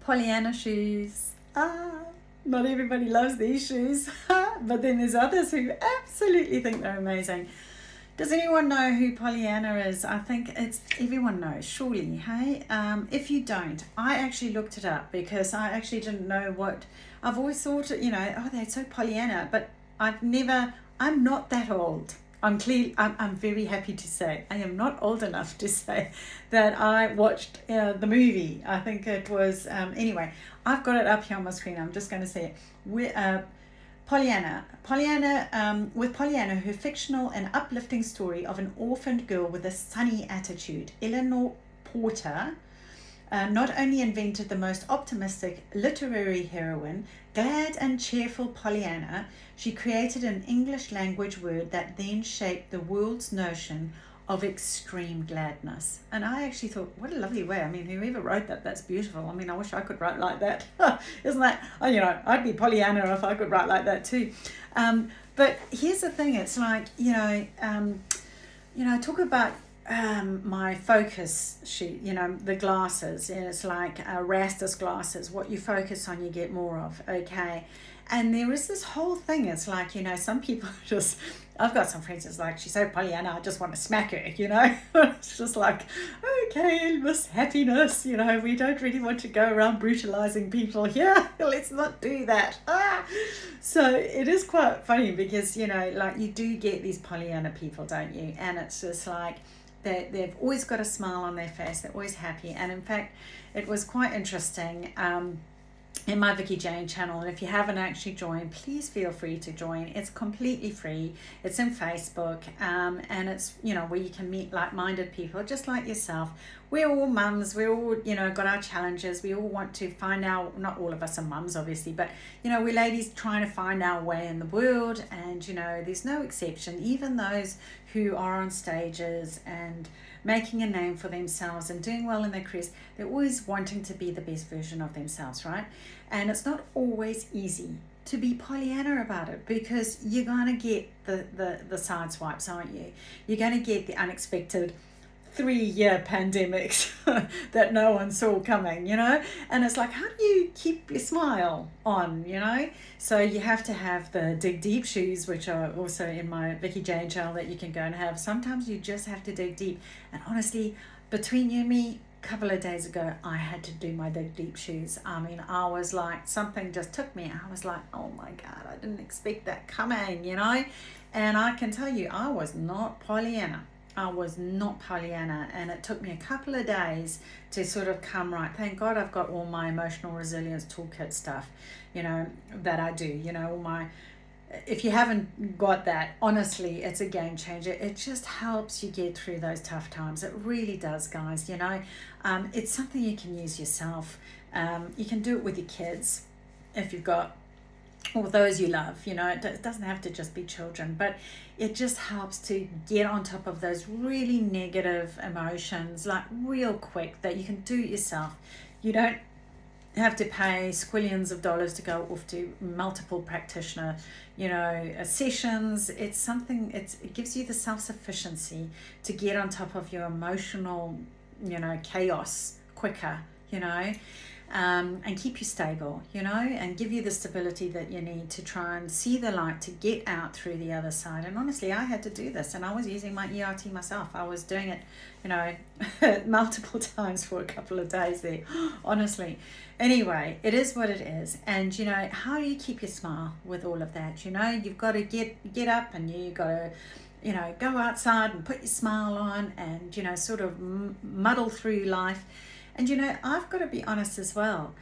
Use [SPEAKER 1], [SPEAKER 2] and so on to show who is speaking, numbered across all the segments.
[SPEAKER 1] Pollyanna shoes. Not everybody loves these shoes, but then there's others who absolutely think they're amazing. Does anyone know who Pollyanna is? I think everyone knows, surely, hey? If you don't, I actually looked it up because I actually didn't know what, I've always thought, oh, they're so Pollyanna, but I'm not that old. I'm very happy to say I am not old enough to say that I watched the movie. I think it was, anyway, I've got it up here on my screen. I'm just going to say it. Pollyanna, with Pollyanna, her fictional and uplifting story of an orphaned girl with a sunny attitude. Eleanor Porter not only invented the most optimistic literary heroine, glad and cheerful Pollyanna, she created an English language word that then shaped the world's notion of extreme gladness. And I actually thought, what a lovely way. I mean, whoever wrote that, that's beautiful. I mean, I wish I could write like that. Isn't that, I'd be Pollyanna if I could write like that too. But here's the thing, it's like, talk about my focus sheet, the glasses, and it's like Rastus glasses. What you focus on, you get more of, okay? And there is this whole thing, it's like, some people just, I've got some friends that's like, she's so Pollyanna, I just want to smack her, It's just like, okay, Miss Happiness, we don't really want to go around brutalizing people here. Let's not do that. So it is quite funny because, like you do get these Pollyanna people, don't you? And it's just like, they've always got a smile on their face. They're always happy. And in fact, it was quite interesting in my VICKI JANE channel. And if you haven't actually joined, please feel free to join. It's completely free. It's in Facebook. And it's, where you can meet like-minded people just like yourself. We're all mums. We're all, got our challenges. We all want to find out, not all of us are mums, obviously, but, we're ladies trying to find our way in the world. And, there's no exception. Even those who are on stages and making a name for themselves and doing well in their careers, they're always wanting to be the best version of themselves, right? And it's not always easy to be Pollyanna about it because you're going to get the side swipes, aren't you? You're going to get the unexpected 3-year pandemics that no one saw coming, and it's like, how do you keep your smile on, so you have to have the dig deep shoes, which are also in my VICKI JANE channel that you can go and have. Sometimes you just have to dig deep, and honestly, between you and me, a couple of days ago I had to do my dig deep shoes. I mean, I was like, something just took me. I was like, oh my God, I didn't expect that coming, and I can tell you, I was not Pollyanna. And it took me a couple of days to sort of come right. Thank God I've got all my emotional resilience toolkit stuff, that I do, all my, if you haven't got that, honestly, it's a game changer. It just helps you get through those tough times. It really does, guys, it's something you can use yourself. You can do it with your kids if you've got, or those you love, it doesn't have to just be children, but it just helps to get on top of those really negative emotions, like real quick, that you can do it yourself. You don't have to pay squillions of dollars to go off to multiple practitioner, sessions. It's something, it gives you the self-sufficiency to get on top of your emotional, chaos quicker, and keep you stable, and give you the stability that you need to try and see the light to get out through the other side. And honestly, I had to do this, and I was using my ERT myself. I was doing it, multiple times for a couple of days there, honestly. Anyway, it is what it is. And, how do you keep your smile with all of that? You've got to get up, and you got to, go outside and put your smile on and, sort of muddle through life. And I've got to be honest as well.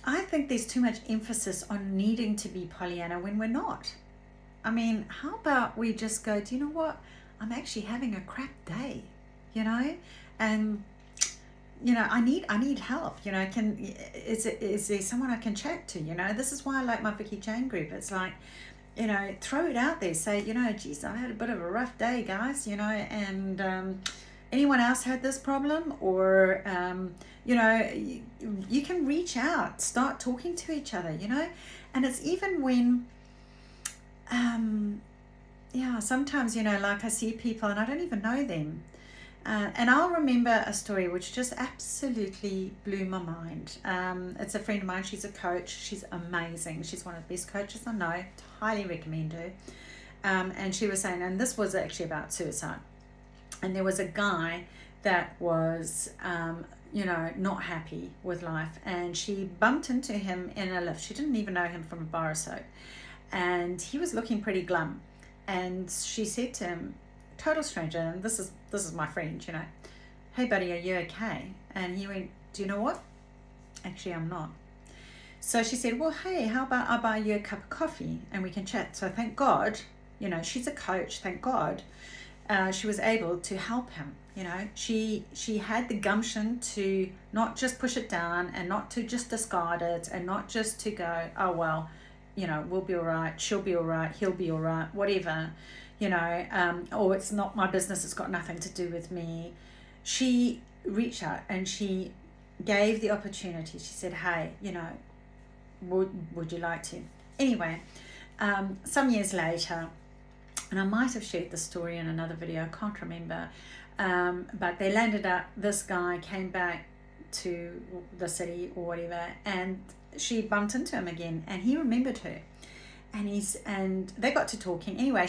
[SPEAKER 1] I think there's too much emphasis on needing to be Pollyanna when we're not. I mean, how about we just go, do you know what? I'm actually having a crap day, and I need help. Is there someone I can chat to? This is why I like my VICKI JANE group. It's like, throw it out there. Say, geez, I had a bit of a rough day, guys. And anyone else had this problem? Or you can reach out, start talking to each other, and it's even when sometimes like I see people and I don't even know them, And I'll remember a story which just absolutely blew my mind. It's a friend of mine. She's a coach. She's amazing. She's one of the best coaches I know. Highly recommend her. And she was saying, and this was actually about suicide. And there was a guy that was, not happy with life. And she bumped into him in a lift. She didn't even know him from a bar of soap. And he was looking pretty glum. And she said to him, total stranger, and this is my friend, hey buddy, are you okay? And he went, do you know what? Actually, I'm not. So she said, well, hey, how about I buy you a cup of coffee and we can chat? So thank God, she's a coach, thank God, she was able to help him. She had the gumption to not just push it down and not to just discard it and not just to go, oh well, we'll be all right, she'll be all right, he'll be all right, whatever, or it's not my business, it's got nothing to do with me. She reached out and she gave the opportunity. She said, hey, would you like to? Anyway, some years later, and I might have shared the story in another video, I can't remember, but they landed up, this guy came back to the city or whatever, and she bumped into him again, and he remembered her. And they got to talking. Anyway,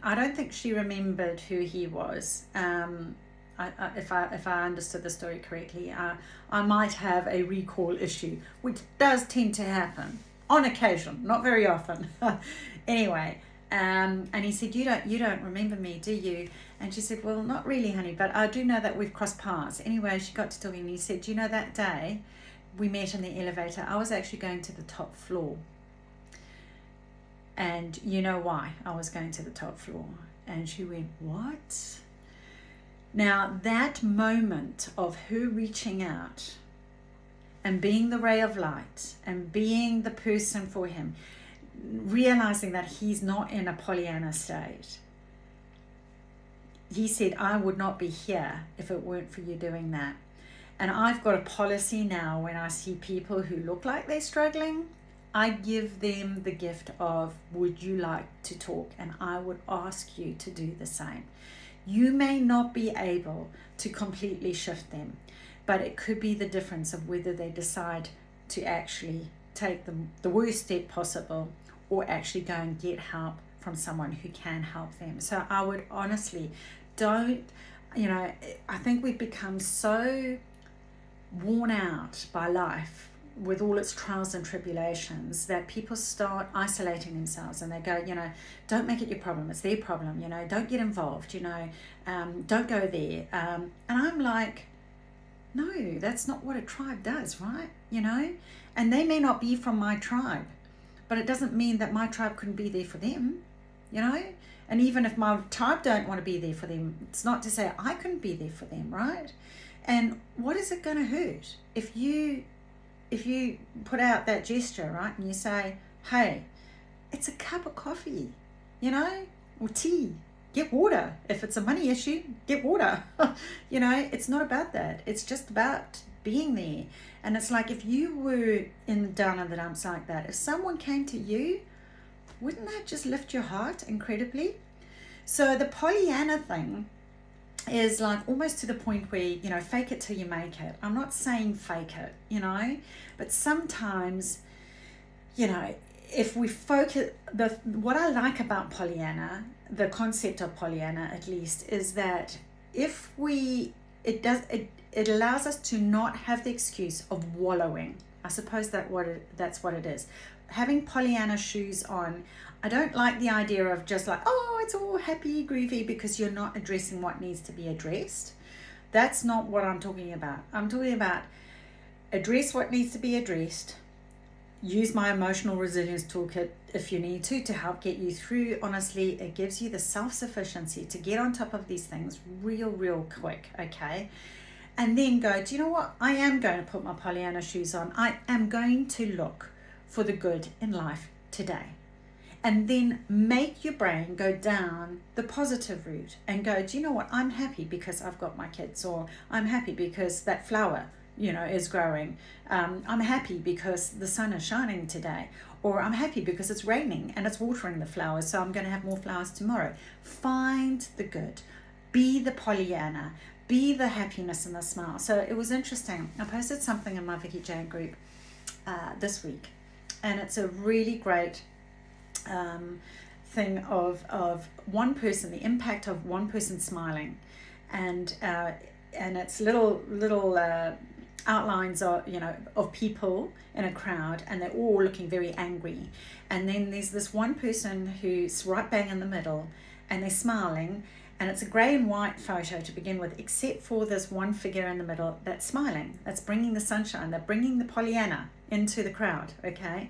[SPEAKER 1] I don't think she remembered who he was. If I understood the story correctly, I might have a recall issue, which does tend to happen on occasion, not very often. Anyway, and he said, you don't remember me, do you? And she said, well, not really, honey, but I do know that we've crossed paths. Anyway, she got to talking, and he said, that day we met in the elevator, I was actually going to the top floor. And you know why I was going to the top floor? And she went, what? Now, that moment of her reaching out and being the ray of light and being the person for him, realizing that he's not in a Pollyanna state. He said, I would not be here if it weren't for you doing that. And I've got a policy now when I see people who look like they're struggling, I give them the gift of, would you like to talk? And I would ask you to do the same. You may not be able to completely shift them, but it could be the difference of whether they decide to actually take the worst step possible or actually go and get help from someone who can help them. So I would honestly, I think we've become so worn out by life with all its trials and tribulations that people start isolating themselves, and they go, don't make it your problem, it's their problem, don't get involved, don't go there. And I'm like, no, that's not what a tribe does, right? And they may not be from my tribe, but it doesn't mean that my tribe couldn't be there for them, and even if my tribe don't want to be there for them, it's not to say I couldn't be there for them, right? And what is it going to hurt if you put out that gesture, right? And you say, hey, it's a cup of coffee, or tea, get water. If it's a money issue, get water. It's not about that. It's just about being there. And it's like, if you were down in the dumps like that, if someone came to you, wouldn't that just lift your heart incredibly? So the Pollyanna thing is like almost to the point where, fake it till you make it. I'm not saying fake it, but sometimes, if we focus, what I like about Pollyanna, the concept of Pollyanna at least, is that it allows us to not have the excuse of wallowing. I suppose that's what it is. Having Pollyanna shoes on, I don't like the idea of just like, oh, it's all happy, groovy, because you're not addressing what needs to be addressed. That's not what I'm talking about. I'm talking about address what needs to be addressed. Use my emotional resilience toolkit if you need to help get you through. Honestly, it gives you the self-sufficiency to get on top of these things real quick, okay? And then go, do you know what? I am going to put my Pollyanna shoes on. I am going to look for the good in life today. And then make your brain go down the positive route and go, do you know what? I'm happy because I've got my kids, or I'm happy because that flower, is growing. I'm happy because the sun is shining today, or I'm happy because it's raining and it's watering the flowers, so I'm going to have more flowers tomorrow. Find the good. Be the Pollyanna. be the happiness and the smile. So it was interesting. I posted something in my VICKI JANE group this week, and it's a really great thing of one person, the impact of one person smiling, and it's little outlines of of people in a crowd, and they're all looking very angry, and then there's this one person who's right bang in the middle, and they're smiling, and it's a grey and white photo to begin with, except for this one figure in the middle that's smiling, that's bringing the sunshine, they're bringing the Pollyanna into the crowd, okay?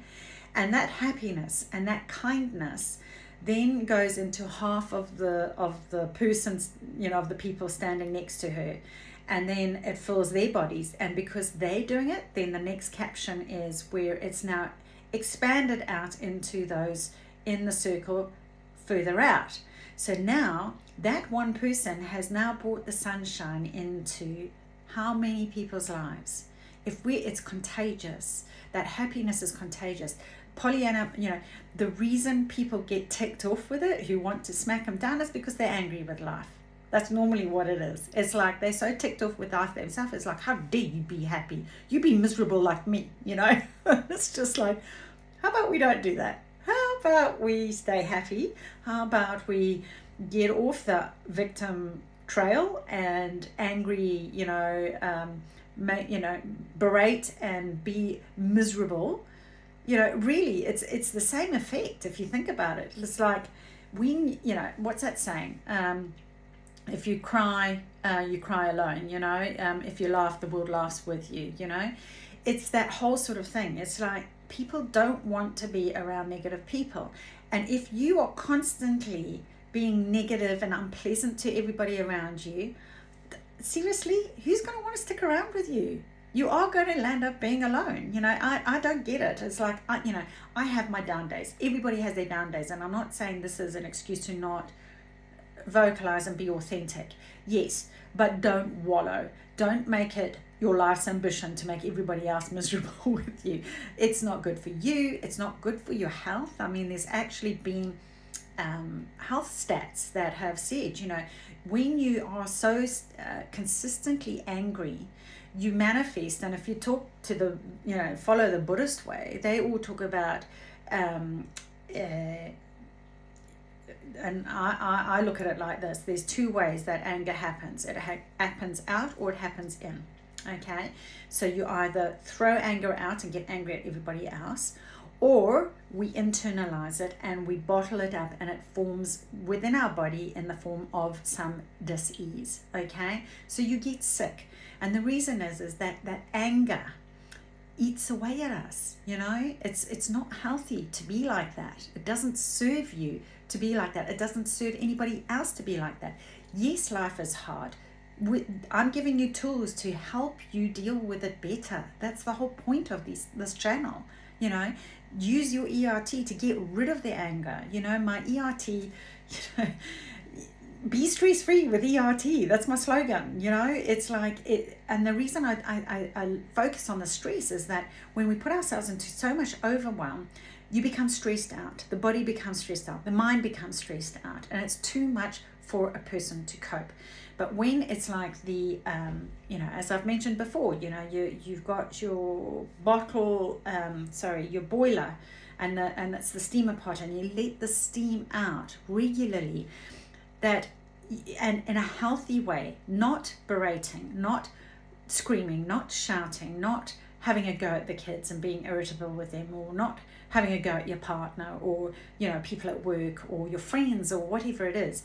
[SPEAKER 1] And that happiness and that kindness then goes into half of the persons, of the people standing next to her, and then it fills their bodies. And because they're doing it, then the next caption is where it's now expanded out into those in the circle further out. So now that one person has now brought the sunshine into how many people's lives? It's contagious. That happiness is contagious. Pollyanna, the reason people get ticked off with it, who want to smack them down, is because they're angry with life. That's normally what it is. It's like they're so ticked off with life themselves. It's like, how dare you be happy? You be miserable like me, It's just like, how about we don't do that? How about we stay happy? How about we get off the victim trail and angry, berate and be miserable? Really, it's the same effect if you think about it. It's like when, what's that saying? If you cry alone, if you laugh, the world laughs with you, It's that whole sort of thing. It's like people don't want to be around negative people. And if you are constantly being negative and unpleasant to everybody around you, seriously, who's going to want to stick around with you? You are going to land up being alone. I don't get it. It's like, I have my down days. Everybody has their down days. And I'm not saying this is an excuse to not vocalize and be authentic. Yes, but don't wallow. Don't make it your life's ambition to make everybody else miserable with you. It's not good for you. It's not good for your health. I mean, there's actually been health stats that have said, when you are so consistently angry, you manifest. And if you talk to follow the Buddhist way, they all talk about and I look at it like this. There's two ways that anger happens. It happens out, or it happens in. Okay, so you either throw anger out and get angry at everybody else, or we internalize it and we bottle it up, and it forms within our body in the form of some dis-ease. Okay, so you get sick, and the reason is that anger eats away at us. It's not healthy to be like that. It doesn't serve you to be like that. It doesn't serve anybody else to be like that. Yes, life is hard. I'm giving you tools to help you deal with it better. That's the whole point of this channel. Use your ERT to get rid of the anger. My ERT, be stress free with ERT. That's my slogan. It's like it. And the reason I focus on the stress is that when we put ourselves into so much overwhelm, you become stressed out. The body becomes stressed out. The mind becomes stressed out, and it's too much for a person to cope. But when it's like the, as I've mentioned before, you've got your bottle, your boiler, and it's the steamer pot, and you let the steam out regularly, and in a healthy way, not berating, not screaming, not shouting, not having a go at the kids and being irritable with them, or not having a go at your partner, or people at work, or your friends, or whatever it is.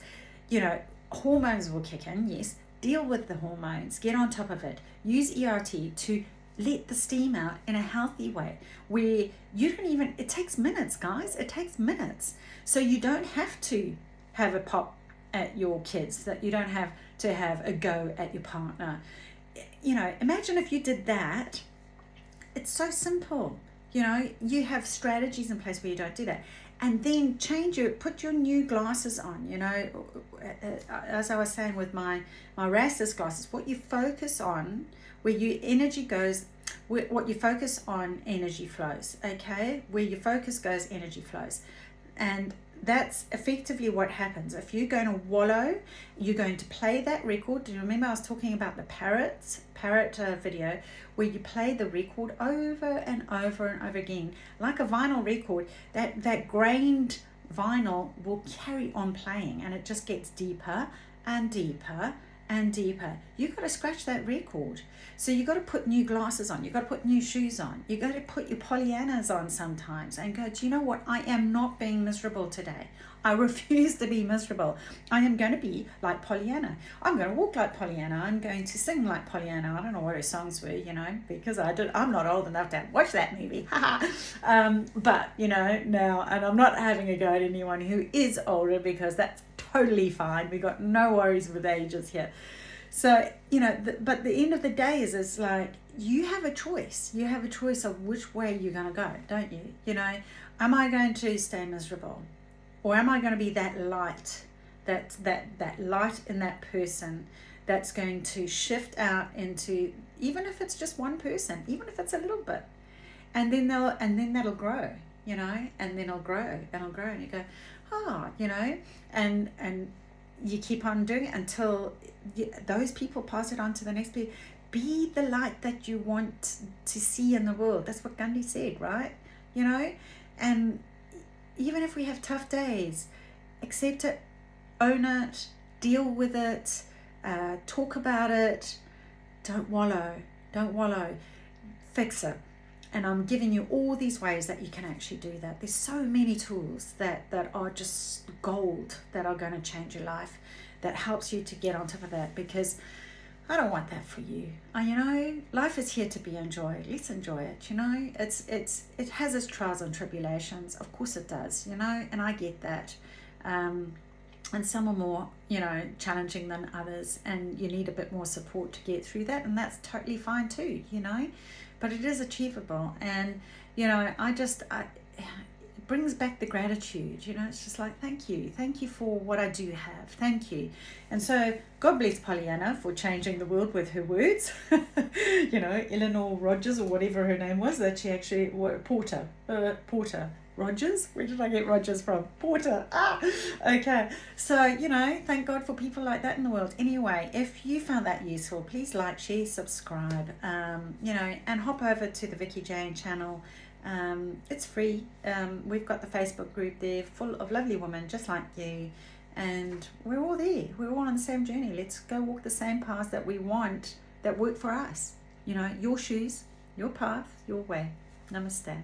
[SPEAKER 1] Hormones will kick in. Yes, deal with the hormones, get on top of it, use ERT to let the steam out in a healthy way, where you don't even, it takes minutes, guys. It takes minutes. So you don't have to have a pop at your kids, that you don't have to have a go at your partner. Imagine if you did that. It's so simple. You have strategies in place where you don't do that. And then put your new glasses on, as I was saying with my Rastus glasses, what you focus on, where your energy goes, what you focus on, energy flows, okay? Where your focus goes, energy flows. And that's effectively what happens. If you're going to wallow, you're going to play that record. Do you remember I was talking about the parrot video, where you play the record over and over and over again, like a vinyl record. That grained vinyl will carry on playing, and it just gets deeper and deeper and deeper. You've got to scratch that record. So you've got to put new glasses on. You've got to put new shoes on. You've got to put your Pollyannas on sometimes and go, do you know what? I am not being miserable today. I refuse to be miserable. I am going to be like Pollyanna. I'm going to walk like Pollyanna. I'm going to sing like Pollyanna. I don't know what her songs were, because I'm not old enough to watch that movie. But, now, and I'm not having a go at anyone who is older, because that's totally fine. We got no worries with ages here. So, but the end of the day is like, you have a choice. You have a choice of which way you're going to go, don't you? Am I going to stay miserable? Or am I going to be that light, that light in that person that's going to shift out into, even if it's just one person, even if it's a little bit, and then that'll grow, and then it'll grow and it'll grow, and you go, and you keep on doing it until those people pass it on to the next people. Be the light that you want to see in the world. That's what Gandhi said, right? And even if we have tough days, accept it, own it, deal with it, talk about it. Don't wallow, fix it. And I'm giving you all these ways that you can actually do that. There's so many tools that are just gold, that are going to change your life, that helps you to get on top of that, because I don't want that for you. Life is here to be enjoyed. Let's enjoy it. It has its trials and tribulations. Of course it does. And I get that. And some are more, challenging than others, and you need a bit more support to get through that, and that's totally fine too. But it is achievable, and it brings back the gratitude. It's just like, thank you for what I do have, thank you. And so God bless Pollyanna for changing the world with her words. Eleanor Rogers, or whatever her name was, that she actually, Porter Rogers? Where did I get Rogers from? Porter. Okay. So, thank God for people like that in the world. Anyway, if you found that useful, please like, share, subscribe, and hop over to the VICKI JANE channel. It's free. We've got the Facebook group there full of lovely women just like you, and we're all there. We're all on the same journey. Let's go walk the same paths that we want, that work for us. Your shoes, your path, your way. Namaste.